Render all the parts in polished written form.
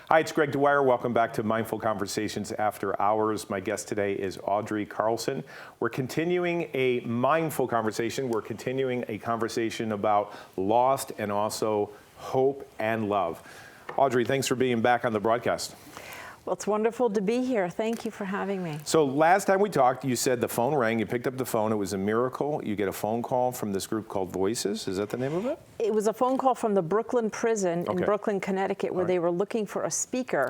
Hi, it's Greg Dwyer. Welcome back to Mindful Conversations After Hours. My guest today is Audrey Carlson. We're continuing a mindful conversation. We're continuing a conversation about lost and also hope and love. Audrey, thanks for being back on the broadcast. Well, it's wonderful to be here. Thank you for having me. So last time we talked, you said the phone rang. You picked up the phone. It was a miracle. You get a phone call from this group called Voices. Is that the name of it? It was a phone call from the Brooklyn prison in Brooklyn, Connecticut, where they were looking for a speaker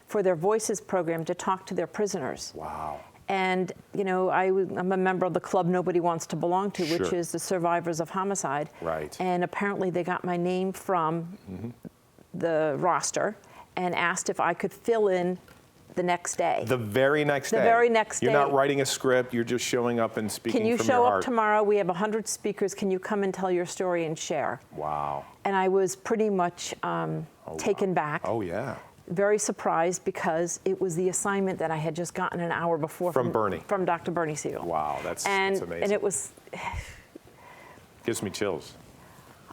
for their Voices program to talk to their prisoners. Wow. And, you know, I'm a member of the club nobody wants to belong to, which is the survivors of homicide. Right. And apparently they got my name from the roster and asked if I could fill in the next day. The very next day? The very next day. You're not writing a script, you're just showing up and speaking from your heart. Can you show up tomorrow? We have 100 speakers. Can you come and tell your story and share? Wow. And I was pretty much taken back. Oh, yeah. Very surprised because it was the assignment that I had just gotten an hour before from Bernie. From Dr. Bernie Siegel. Wow, that's amazing. And it was... Gives me chills.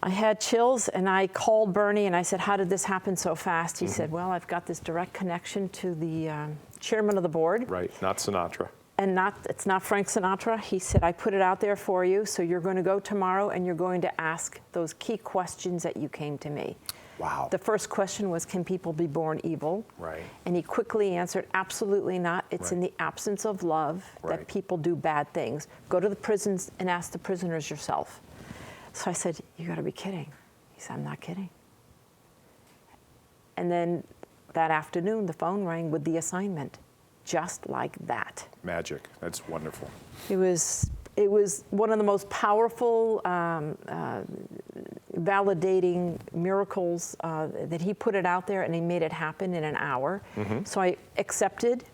I had chills, and I called Bernie, and I said, how did this happen so fast? He said, well, I've got this direct connection to the chairman of the board. Right, not Sinatra. And it's not Frank Sinatra. He said, I put it out there for you, so you're going to go tomorrow, and you're going to ask those key questions that you came to me. Wow. The first question was, can people be born evil? Right. And he quickly answered, absolutely not. It's in the absence of love that people do bad things. Go to the prisons and ask the prisoners yourself. So I said, you got to be kidding. He said, I'm not kidding. And then that afternoon, the phone rang with the assignment, just like that. Magic. That's wonderful. It was one of the most powerful, validating miracles that he put it out there, and he made it happen in an hour. So I accepted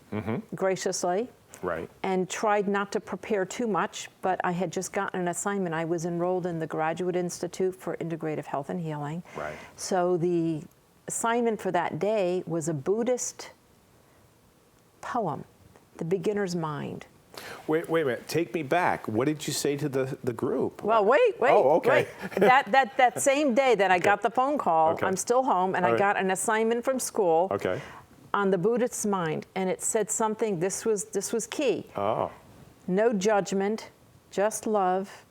graciously. Right. And tried not to prepare too much, but I had just gotten an assignment. I was enrolled in the Graduate Institute for Integrative Health and Healing. Right. So the assignment for that day was a Buddhist poem, The Beginner's Mind. Wait a minute. Take me back. What did you say to the group? Well, wait. Oh, okay. Wait. That same day that I got the phone call, I'm still home, and I got an assignment from school. Okay. On the Buddhist's mind, and it said something, this was key. Oh. No judgment, just love.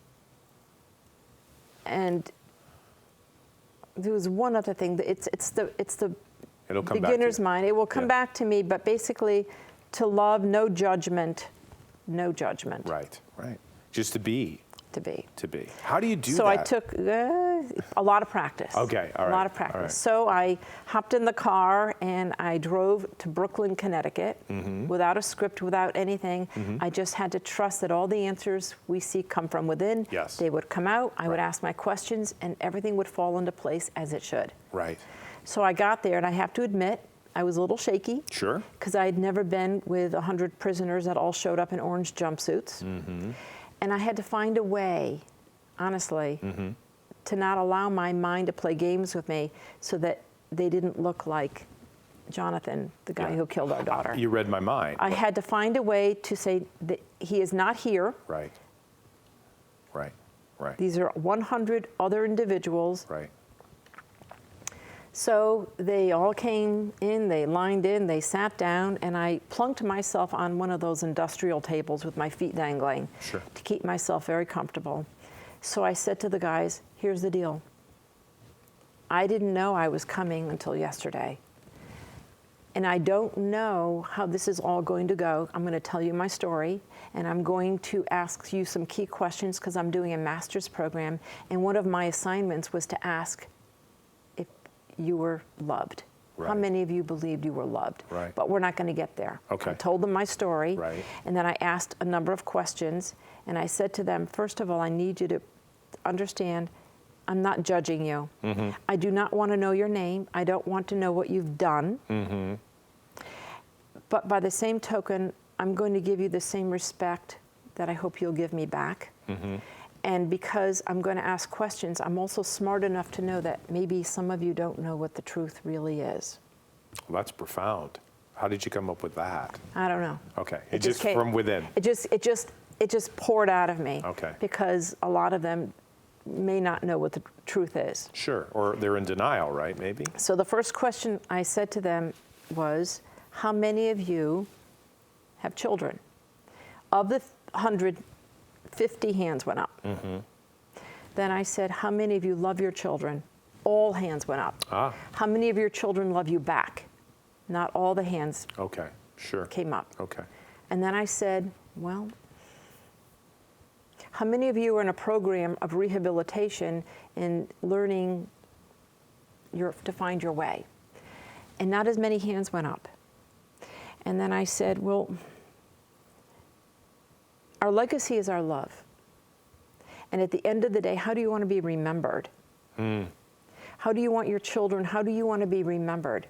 And there was one other thing, it's the It'll come beginner's back mind. It will come back to me, but basically to love, no judgment, no judgment. Right. Just to be. To be. How do you do that? So I took a lot of practice. Okay, all right. A lot of practice. All right. So I hopped in the car and I drove to Brooklyn, Connecticut without a script, without anything. I just had to trust that all the answers we seek come from within. Yes. They would come out, I would ask my questions, and everything would fall into place as it should. Right. So I got there, and I have to admit, I was a little shaky. Sure. Because I had never been with 100 prisoners that all showed up in orange jumpsuits. And I had to find a way, honestly, to not allow my mind to play games with me so that they didn't look like Jonathan, the guy who killed our daughter. You read my mind. I had to find a way to say that he is not here. Right. These are 100 other individuals. Right. So they all came in, they lined in, they sat down, and I plunked myself on one of those industrial tables with my feet dangling to keep myself very comfortable. So I said to the guys, here's the deal. I didn't know I was coming until yesterday. And I don't know how this is all going to go. I'm going to tell you my story, and I'm going to ask you some key questions because I'm doing a master's program, and one of my assignments was to ask you were loved. How many of you believed you were loved? But we're not going to get there. Okay. I told them my story, and then I asked a number of questions, and I said to them, first of all, I need you to understand, I'm not judging you. I do not want to know your name. I don't want to know what you've done. But by the same token, I'm going to give you the same respect that I hope you'll give me back. And because I'm going to ask questions, I'm also smart enough to know that maybe some of you don't know what the truth really is. Well, that's profound. How did you come up with that? I don't know. Okay, it just came from within. It just poured out of me. Okay. Because a lot of them may not know what the truth is. Sure, or they're in denial, right, maybe? So the first question I said to them was, how many of you have children? Of the 100, 50 hands went up. Then I said, how many of you love your children? All hands went up. How many of your children love you back? Not all the hands Okay, sure. came up. Okay. And then I said, well, how many of you are in a program of rehabilitation in learning to find your way? And not as many hands went up. And then I said, well, our legacy is our love. And at the end of the day, how do you want to be remembered? How do you want your children, how do you want to be remembered?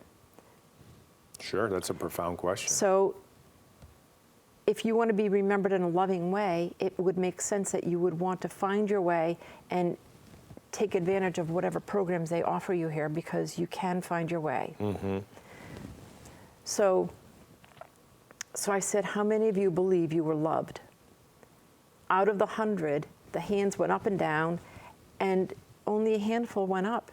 Sure, that's a profound question. So if you want to be remembered in a loving way, it would make sense that you would want to find your way and take advantage of whatever programs they offer you here, because you can find your way. So I said, how many of you believe you were loved? Out of the 100, the hands went up and down, and only a handful went up.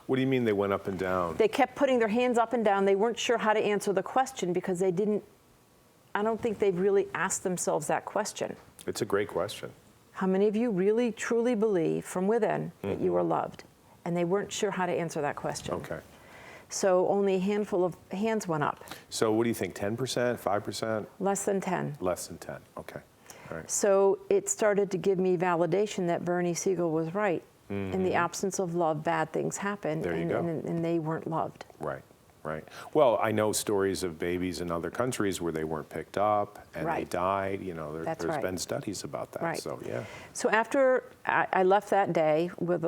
What do you mean they went up and down? They kept putting their hands up and down. They weren't sure how to answer the question because they didn't, I don't think they've really asked themselves that question. It's a great question. How many of you really, truly believe from within that you are loved? And they weren't sure how to answer that question. Okay. So only a handful of hands went up. So what do you think, 10%, 5%? Less than 10. Less than 10, okay. All right. So it started to give me validation that Bernie Siegel was right. In the absence of love, bad things happen, There you go. and they weren't loved. Right, right. Well, I know stories of babies in other countries where they weren't picked up and they died. You know, That's there's right. been studies about that. Right. So, yeah. So after I left that day with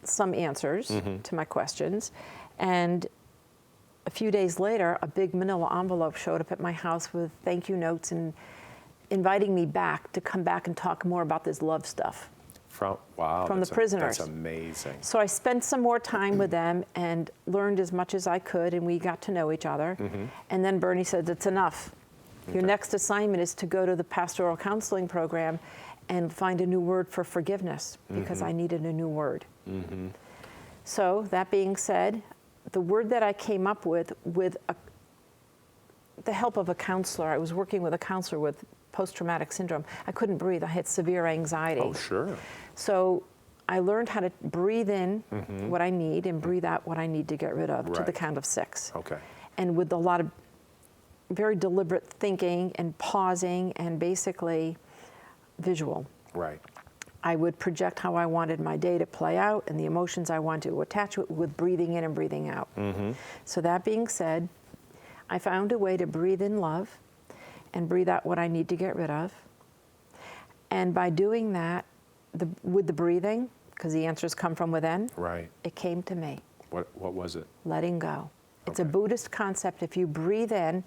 some answers to my questions, and a few days later, a big manila envelope showed up at my house with thank you notes and inviting me back to come back and talk more about this love stuff. From the prisoners. That's amazing. So I spent some more time with them and learned as much as I could, and we got to know each other. And then Bernie said, it's enough. Your next assignment is to go to the pastoral counseling program and find a new word for forgiveness, because I needed a new word. So that being said, the word that I came up with the help of a counselor, I was working with a counselor with post-traumatic syndrome. I couldn't breathe. I had severe anxiety. Oh, sure. So I learned how to breathe in what I need and breathe out what I need to get rid of to the count of 6. Okay. And with a lot of very deliberate thinking and pausing and basically visual. Right. I would project how I wanted my day to play out and the emotions I wanted to attach to it with breathing in and breathing out. So that being said, I found a way to breathe in love and breathe out what I need to get rid of. And by doing that, with the breathing, because the answers come from within, Right. it came to me. What was it? Letting go. It's a Okay. Buddhist concept. If you breathe in,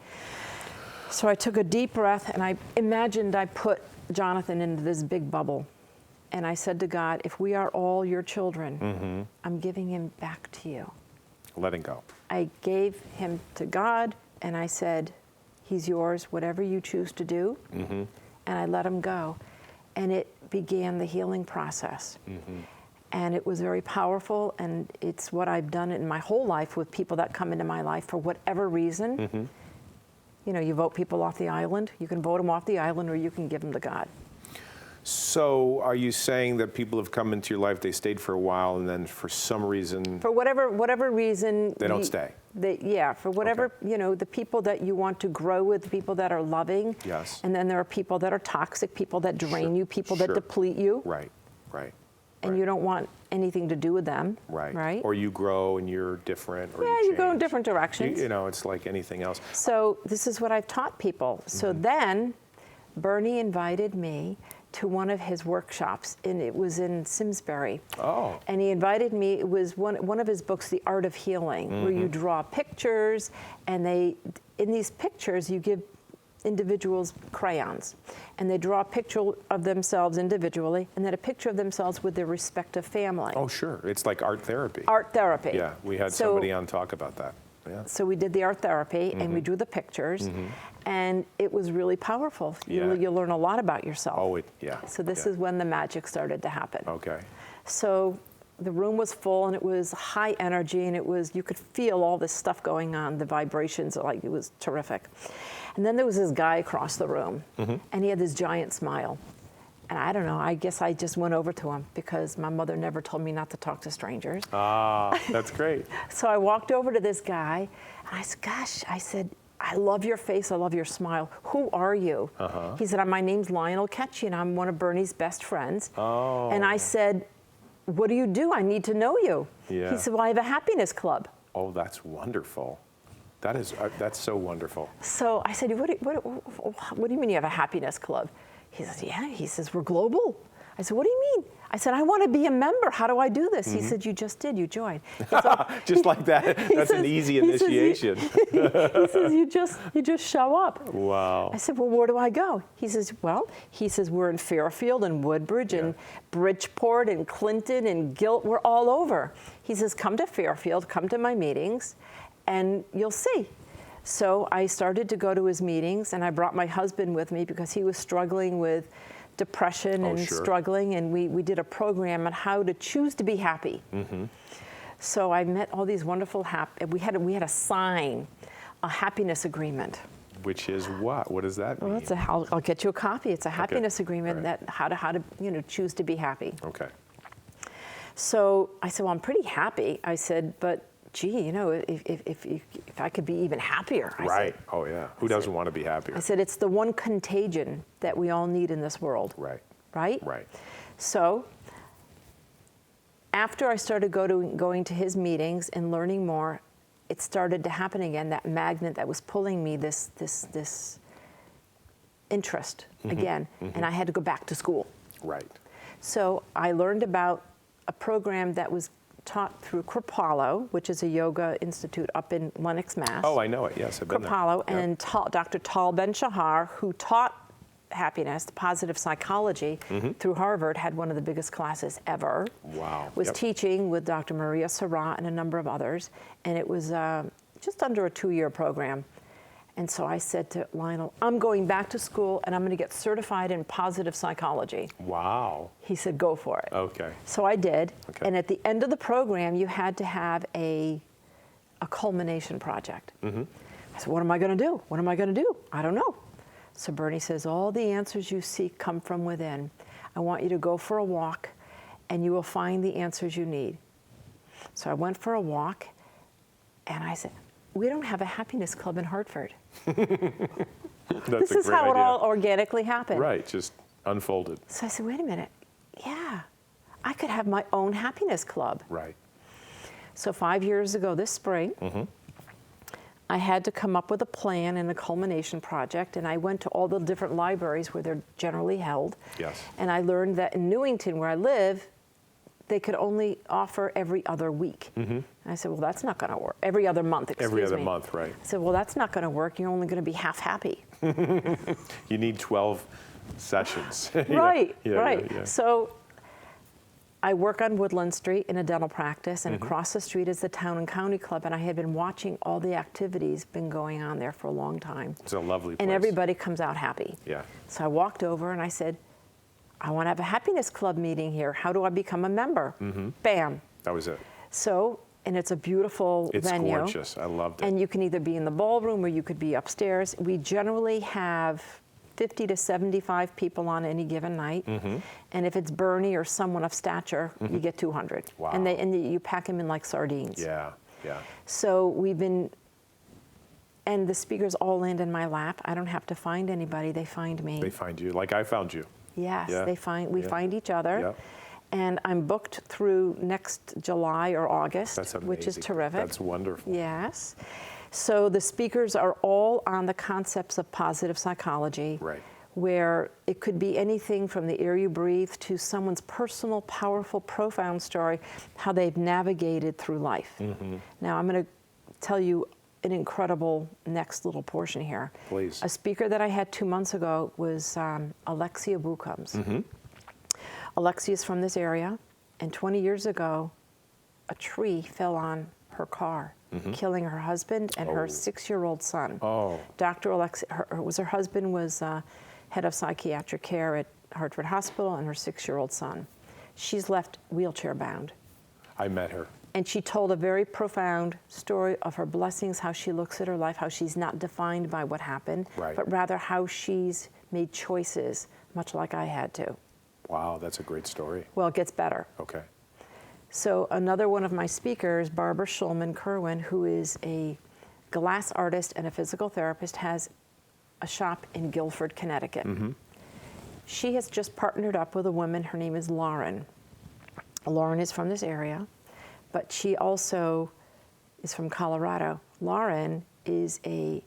so I took a deep breath and I imagined I put Jonathan into this big bubble. And I said to God, if we are all your children, I'm giving him back to you. Letting go. I gave him to God and I said, he's yours, whatever you choose to do. And I let him go. And it began the healing process. And it was very powerful, and it's what I've done in my whole life with people that come into my life for whatever reason. You know, you vote people off the island. You can vote them off the island, or you can give them to God. So are you saying that people have come into your life, they stayed for a while, and then for some reason... For whatever reason... They don't stay. For whatever, you know, the people that you want to grow with, the people that are loving. Yes. And then there are people that are toxic, people that drain you, people that deplete you. Right, right. And you don't want anything to do with them. Right. Right? Or you grow and you're different, or You go in change. different directions. You know, it's like anything else. So this is what I've taught people. So then Bernie invited me to one of his workshops, and it was in Simsbury. Oh. And he invited me, it was one of his books, The Art of Healing, where you draw pictures, and in these pictures you give individuals crayons, and they draw a picture of themselves individually, and then a picture of themselves with their respective family. Oh, sure. It's like art therapy. Art therapy. Yeah, we had somebody on talk about that. Yeah. So we did the art therapy and we drew the pictures, and it was really powerful. Yeah. You learn a lot about yourself. Oh, yeah. So this Yeah. is when the magic started to happen. Okay. So the room was full and it was high energy, and you could feel all this stuff going on, the vibrations, like it was terrific. And then there was this guy across the room, and he had this giant smile. And I don't know, I guess I just went over to him because my mother never told me not to talk to strangers. Ah, that's great. So I walked over to this guy, and I said, gosh, I said, I love your face, I love your smile. Who are you? He said, my name's Lionel Ketchy, and I'm one of Bernie's best friends. Oh. And I said, what do you do? I need to know you. Yeah. He said, well, I have a happiness club. Oh, that's wonderful. That's so wonderful. So I said, what do you mean you have a happiness club? He says, yeah. He says, we're global. I said, what do you mean? I said, I want to be a member. How do I do this? He said, you just did. You joined. Just like that. That's an easy initiation. He says, you just show up. Wow. I said, well, where do I go? He says, we're in Fairfield and Woodbridge and Bridgeport and Clinton and Gilt. We're all over. He says, come to Fairfield, come to my meetings, and you'll see. So I started to go to his meetings, and I brought my husband with me because he was struggling with depression and struggling, and we did a program on how to choose to be happy. So I met all these wonderful we had to sign a happiness agreement. Which is what? What does that mean? Well, I'll get you a copy. It's a happiness agreement that how to choose to be happy. Okay. So I said, well, I'm pretty happy. I said, but gee, if I could be even happier. Right. Oh, yeah. Who doesn't want to be happier? I said, it's the one contagion that we all need in this world. Right. Right? Right. So after I started going to his meetings and learning more, it started to happen again, that magnet that was pulling me, this interest again, and I had to go back to school. Right. So I learned about a program that was taught through Kripalu, which is a yoga institute up in Lenox, Mass. Oh, I know it. Yes, I've been there. Kripalu and Dr. Tal Ben-Shahar, who taught happiness, positive psychology, through Harvard, had one of the biggest classes ever. Wow. Was teaching with Dr. Maria Surratt and a number of others, and it was just under a 2-year program. And so I said to Lionel, I'm going back to school and I'm going to get certified in positive psychology. Wow. He said, go for it. Okay. So I did. Okay. And at the end of the program, you had to have a culmination project. I said, what am I going to do? What am I going to do? I don't know. So Bernie says, all the answers you seek come from within. I want you to go for a walk and you will find the answers you need. So I went for a walk and I said, we don't have a happiness club in Hartford. This is how it all organically happened. Right, just unfolded. So I said, wait a minute. Yeah, I could have my own happiness club. Right. So 5 years ago this spring, I had to come up with a plan and a culmination project, and I went to all the different libraries where they're generally held. Yes. And I learned that in Newington, where I live, they could only offer every other week. And I said, well, that's not going to work. Every other month, excuse me. Every other month, right. I said, well, that's not going to work. You're only going to be half happy. You need 12 sessions. Right, Yeah, right. yeah. So I work on Woodland Street in a dental practice, and across the street is the Town and County Club, and I had been watching all the activities been going on there for a long time. It's a lovely place. And everybody comes out happy. Yeah. So I walked over and I said, I want to have a happiness club meeting here. How do I become a member? Bam. That was it. So, and it's a beautiful venue. It's gorgeous. I loved it. And you can either be in the ballroom or you could be upstairs. We generally have 50 to 75 people on any given night. And if it's Bernie or someone of stature, you get 200. Wow. And you pack them in like sardines. Yeah, yeah. So and the speakers all land in my lap. I don't have to find anybody, they find me. They find you, like I found you. Yes, Yeah. we find each other. Yeah. And I'm booked through next July or August, That's amazing. which is terrific. That's wonderful. Yes. So the speakers are all on the concepts of positive psychology, Right. where it could be anything from the air you breathe to someone's personal, powerful, profound story, how they've navigated through life. Now I'm going to tell you an incredible next little portion here. Please. A speaker that I had 2 months ago was Alexia Bucums. Alexia is from this area, and 20 years ago, a tree fell on her car. killing her husband and her 6-year-old son. Oh. Dr. Alexia, her husband was head of psychiatric care at Hartford Hospital, and her 6-year-old son. She's left wheelchair bound. I met her. And she told a very profound story of her blessings, how she looks at her life, how she's not defined by what happened, Right. but rather how she's made choices, much like I had to. Wow, that's a great story. Well, it gets better. Okay. So another one of my speakers, Barbra Kerwin, who is a glass artist and a physical therapist, has a shop in Guilford, Connecticut. She has just partnered up with a woman. Her name is Lauren. Lauren is from this area, but she also is from Colorado. Lauren is a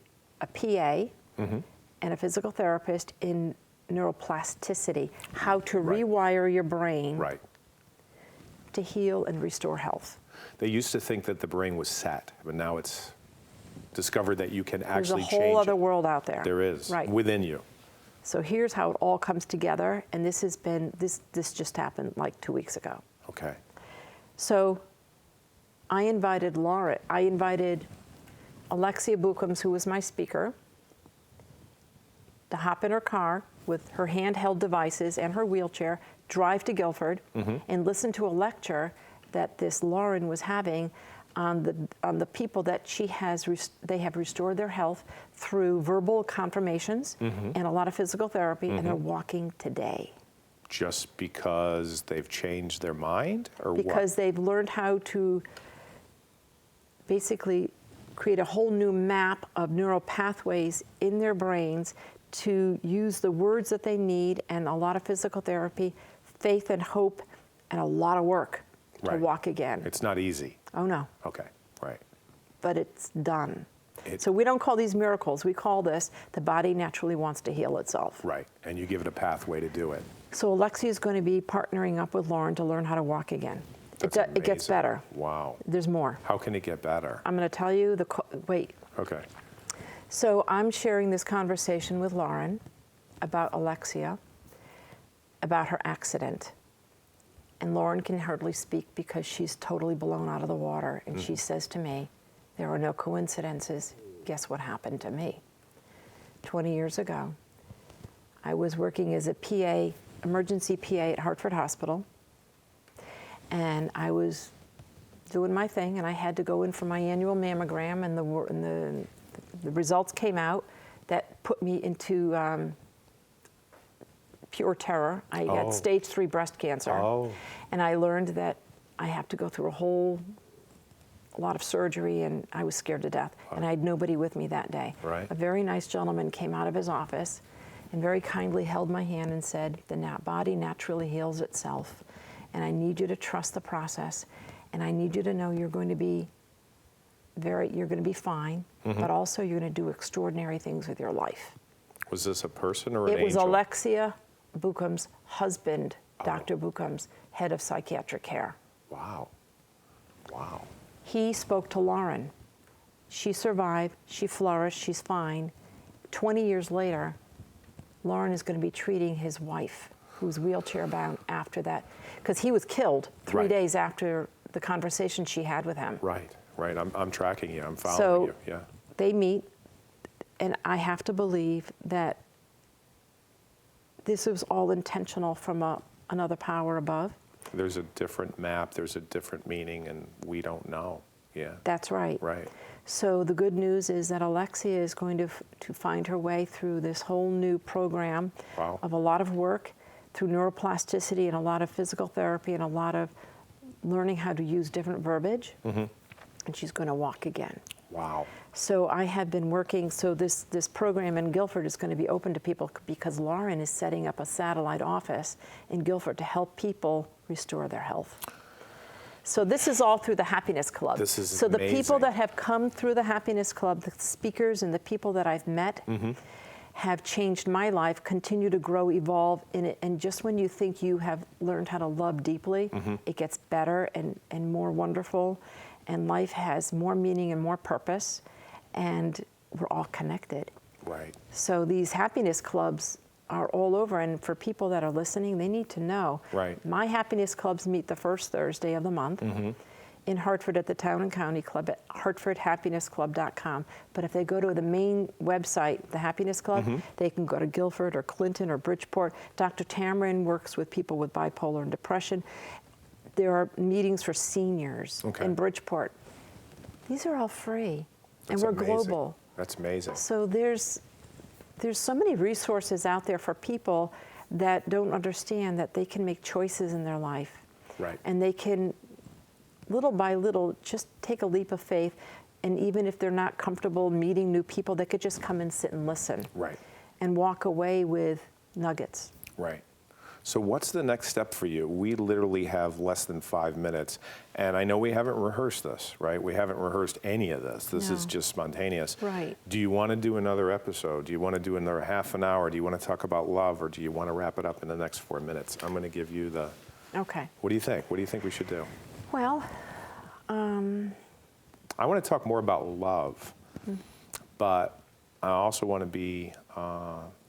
PA and a physical therapist in neuroplasticity, how to rewire your brain Right. to heal and restore health. They used to think that the brain was set, but now it's discovered that you can actually There's a whole change other it. world out there. There is, Right. within you. So here's how it all comes together, and this just happened like 2 weeks ago. Okay. So I invited Alexia Bookums, who was my speaker, to hop in her car with her handheld devices and her wheelchair, drive to Guilford, and listen to a lecture that this Lauren was having on the people that they have restored their health through verbal confirmations and a lot of physical therapy, and they're walking today. Just because they've changed their mind, or Because they've learned how to basically create a whole new map of neural pathways in their brains to use the words that they need, and a lot of physical therapy, faith and hope, and a lot of work to Right. walk again. It's not easy. Oh no, Okay. Right. but it's done. So we don't call these miracles. We call this the body naturally wants to heal itself. Right. And you give it a pathway to do it. So Alexia is going to be partnering up with Lauren to learn how to walk again. That's It gets amazing. better. Wow. There's more. How can it get better? I'm going to tell you wait. Okay. So I'm sharing this conversation with Lauren about Alexia, about her accident. And Lauren can hardly speak because she's totally blown out of the water. And she says to me, there are no coincidences. Guess what happened to me? 20 years ago, I was working as a PA, emergency PA at Hartford Hospital. And I was doing my thing, and I had to go in for my annual mammogram, and the results came out that put me into pure terror. I had stage 3 breast cancer. And I learned that I have to go through a lot of surgery, and I was scared to death. And I had nobody with me that day. Right. A very nice gentleman came out of his office and very kindly held my hand and said, the body naturally heals itself, and I need you to trust the process, and I need you to know you're going to be fine, but also you're going to do extraordinary things with your life. Was this a person or an It was angel? Alexia Bookums' husband, Dr. Bookums, head of psychiatric care. Wow. Wow. He spoke to Lauren. She survived, she flourished, she's fine. 20 years later, Lauren is going to be treating his wife, who's wheelchair bound after that, because he was killed 3 Right. days after the conversation she had with him. Right. Right. I'm tracking you. I'm following So you. Yeah. they meet, and I have to believe that this was all intentional from another power above. There's a different map. There's a different meaning, and we don't know. Yeah. That's right. Right. So the good news is that Alexia is going to find her way through this whole new program Wow. of a lot of work through neuroplasticity and a lot of physical therapy and a lot of learning how to use different verbiage. And she's going to walk again. Wow. So I have been working, so this program in Guilford is going to be open to people because Lauren is setting up a satellite office in Guilford to help people restore their health. So this is all through the Happiness Club. This is so the people amazing. that have come through the Happiness Club, the speakers and the people that I've met have changed my life, continue to grow, evolve in it. And just when you think you have learned how to love deeply, it gets better and more wonderful. And life has more meaning and more purpose. And we're all connected. Right. So these happiness clubs are all over, and for people that are listening, they need to know. Right. My happiness clubs meet the first Thursday of the month. in Hartford at the Town and County Club at hartfordhappinessclub.com. But if they go to the main website, the Happiness Club, they can go to Guilford or Clinton or Bridgeport. Dr. Tamarin works with people with bipolar and depression. There are meetings for seniors in Bridgeport. These are all free, and we're global. That's amazing. So there's so many resources out there for people that don't understand that they can make choices in their life. Right. And they can, little by little, just take a leap of faith. And even if they're not comfortable meeting new people, they could just come and sit and listen. Right. And walk away with nuggets. Right. So what's the next step for you? We literally have less than 5 minutes, and I know we haven't rehearsed this, right? We haven't rehearsed any of this. This is just spontaneous. Right. Do you want to do another episode? Do you want to do another half an hour? Do you want to talk about love, or do you want to wrap it up in the next 4 minutes? I'm going to give you the... Okay. What do you think? What do you think we should do? Well, I want to talk more about love, but I also want to be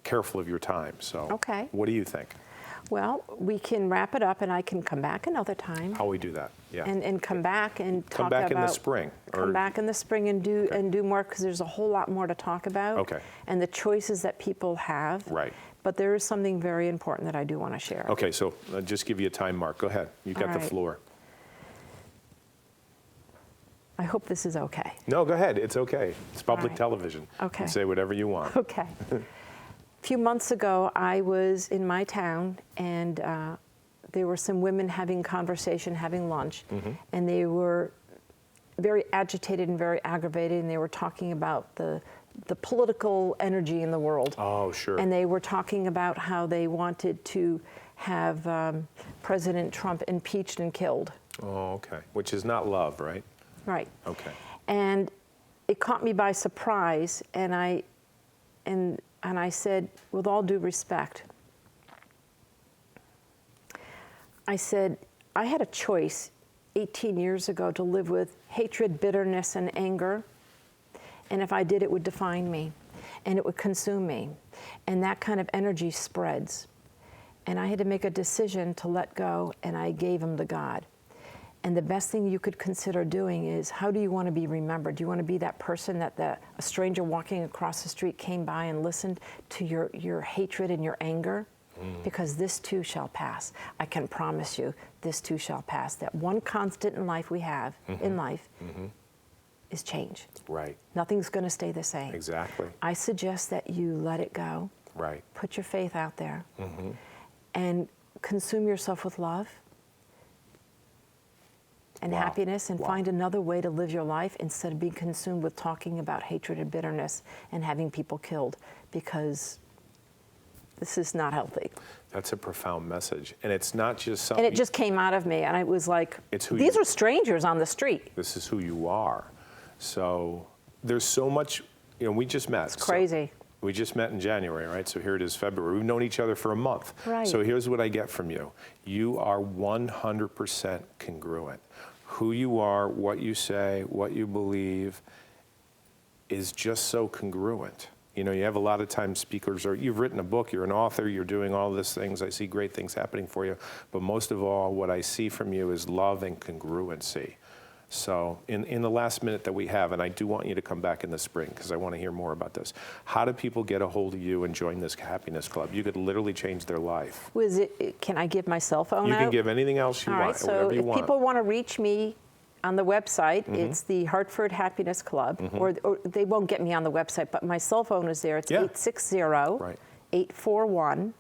careful of your time. So what do you think? Well, we can wrap it up, and I can come back another time. How we do that? Yeah. And come back and talk about. Come back in the spring. Come back in the spring and do more, because there's a whole lot more to talk about. Okay. And the choices that people have. Right. But there is something very important that I do want to share. Okay, so I'll just give you a time mark. Go ahead. You've got the floor. I hope this is okay. No, go ahead. It's okay. It's public television. Okay. You can say whatever you want. Okay. A few months ago, I was in my town, and there were some women having conversation, having lunch, and they were very agitated and very aggravated, and they were talking about the political energy in the world. Oh, sure. And they were talking about how they wanted to have President Trump impeached and killed. Oh, okay. Which is not love, right? Right. Okay. And it caught me by surprise, and I said, with all due respect, I said, I had a choice 18 years ago to live with hatred, bitterness, and anger. And if I did, it would define me, and it would consume me. And that kind of energy spreads. And I had to make a decision to let go, and I gave him to God. And the best thing you could consider doing is, how do you want to be remembered? Do you want to be that person that a stranger walking across the street came by and listened to your hatred and your anger? Because this too shall pass. I can promise you, this too shall pass. That one constant in life we have, is change. Right. Nothing's going to stay the same. Exactly. I suggest that you let it go. Right. Put your faith out there. And consume yourself with love and happiness, and find another way to live your life instead of being consumed with talking about hatred and bitterness and having people killed, because this is not healthy. That's a profound message. And it's not just something... And it just came out of me, and I was like, it's who these are strangers on the street. This is who you are. So there's so much, we just met. It's crazy. We just met in January, right? So here it is, February. We've known each other for a month. Right. So here's what I get from you. You are 100% congruent. Who you are, what you say, what you believe is just so congruent. You have a lot of times speakers, or you've written a book, you're an author, you're doing all these things. I see great things happening for you. But most of all, what I see from you is love and congruency. So in the last minute that we have, and I do want you to come back in the spring because I want to hear more about this. How do people get a hold of you and join this happiness club? You could literally change their life. Can I give my cell phone out? You can give anything else you want, right, so whatever you want. If people want to reach me on the website, it's the Hartford Happiness Club, or they won't get me on the website, but my cell phone is there. It's 860-841.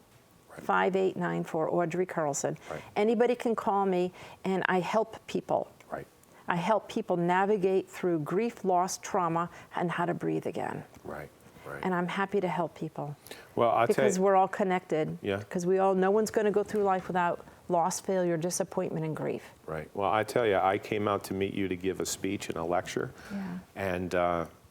5894, Audrey Carlson. Right. Anybody can call me, and I help people. Right. I help people navigate through grief, loss, trauma, and how to breathe again. Right. Right. And I'm happy to help people. Well, I'll tell you, because we're all connected. Yeah. Because no one's going to go through life without loss, failure, disappointment, and grief. Right. Well, I tell you, I came out to meet you to give a speech and a lecture. Yeah. And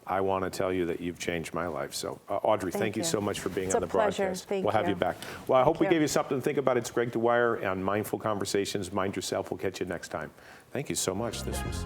I want to tell you that you've changed my life. So, Audrey, thank you so much for being on the broadcast. Thank we'll have you back. Well, I hope we you. gave you something to think about. It's Greg Dwyer on Mindful Conversations. Mind yourself. We'll catch you next time. Thank you so much. This was...